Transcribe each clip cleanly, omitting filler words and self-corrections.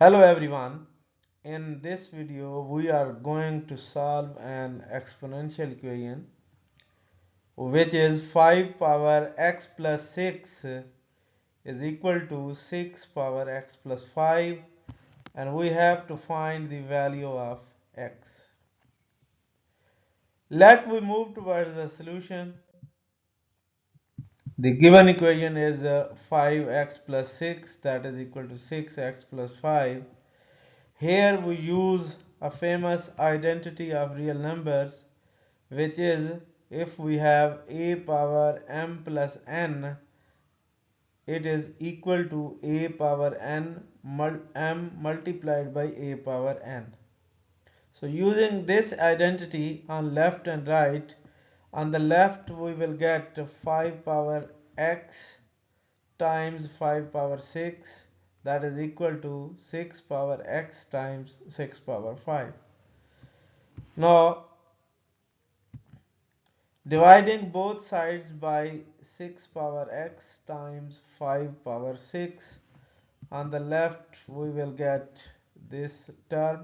Hello everyone. In this video we are going to solve an exponential equation which is 5 power x plus 6 is equal to 6 power x plus 5, and we have to find the value of x. Let we move towards the solution. The given equation is 5x plus 6, that is equal to 6x plus 5. Here we use a famous identity of real numbers, which is if we have a power m plus n, it is equal to a power n m multiplied by a power n. So using this identity on left and right, on the left we will get 5 power x times 5 power 6, that is equal to 6 power x times 6 power 5. Now dividing both sides by 6 power x times 5 power 6, on the left we will get this term,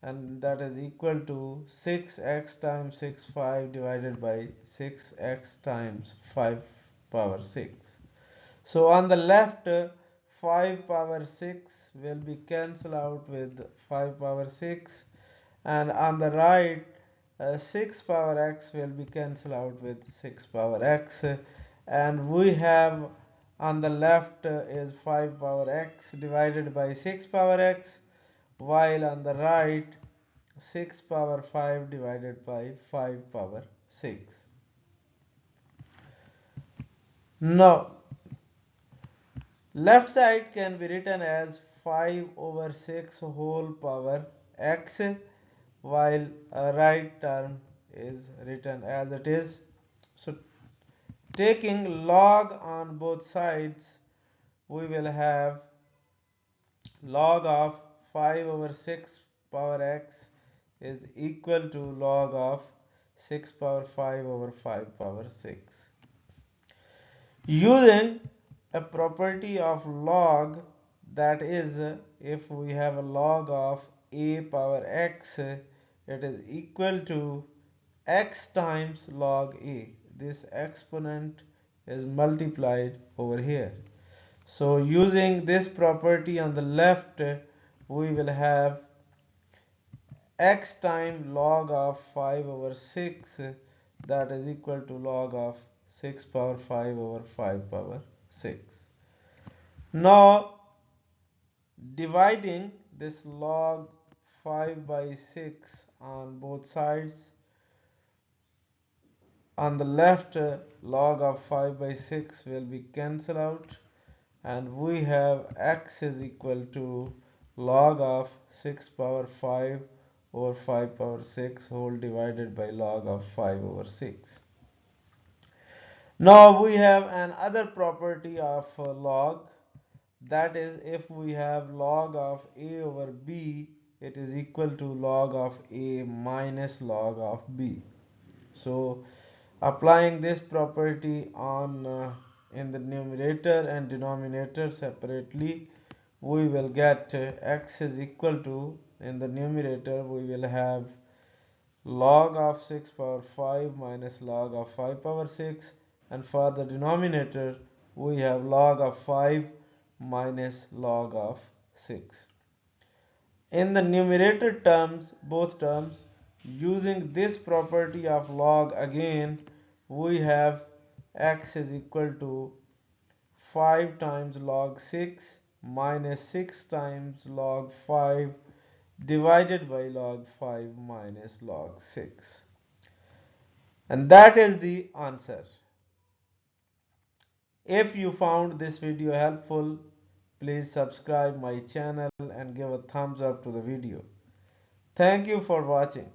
and that is equal to 6x times 6 5 divided by 6x times 5 power 6. So on the left 5 power 6 will be cancelled out with 5 power 6, and on the right 6 power x will be cancelled out with 6 power x, and we have on the left is 5 power x divided by 6 power x, while on the right 6 power 5 divided by 5 power 6. Now left side can be written as 5 over 6 whole power x, while a right term is written as it is. So taking log on both sides, we will have log of 5 over 6 power x is equal to log of 6 power 5 over 5 power 6. Using a property of log, that is, if we have a log of a power x, it is equal to x times log a. This exponent is multiplied over here. So using this property on the left, we will have x times log of 5 over 6, that is equal to log of 6 power 5 over 5 power 6. Now dividing this log 5 by 6 on both sides, on the left log of 5 by 6 will be cancelled out, and we have x is equal to log of 6 power 5 over 5 power 6 whole divided by log of 5 over 6. Now we have another property of log, that is, if we have log of a over b, it is equal to log of a minus log of b. So applying this property on in the numerator and denominator separately, we will get x is equal to, in the numerator we will have log of 6 power 5 minus log of 5 power 6, and for the denominator we have log of 5 minus log of 6. In the numerator terms, both terms, using this property of log again, we have x is equal to 5 times log 6 minus 6 times log 5 divided by log 5 minus log 6. And that is the answer. If you found this video helpful, please subscribe my channel and give a thumbs up to the video. Thank you for watching.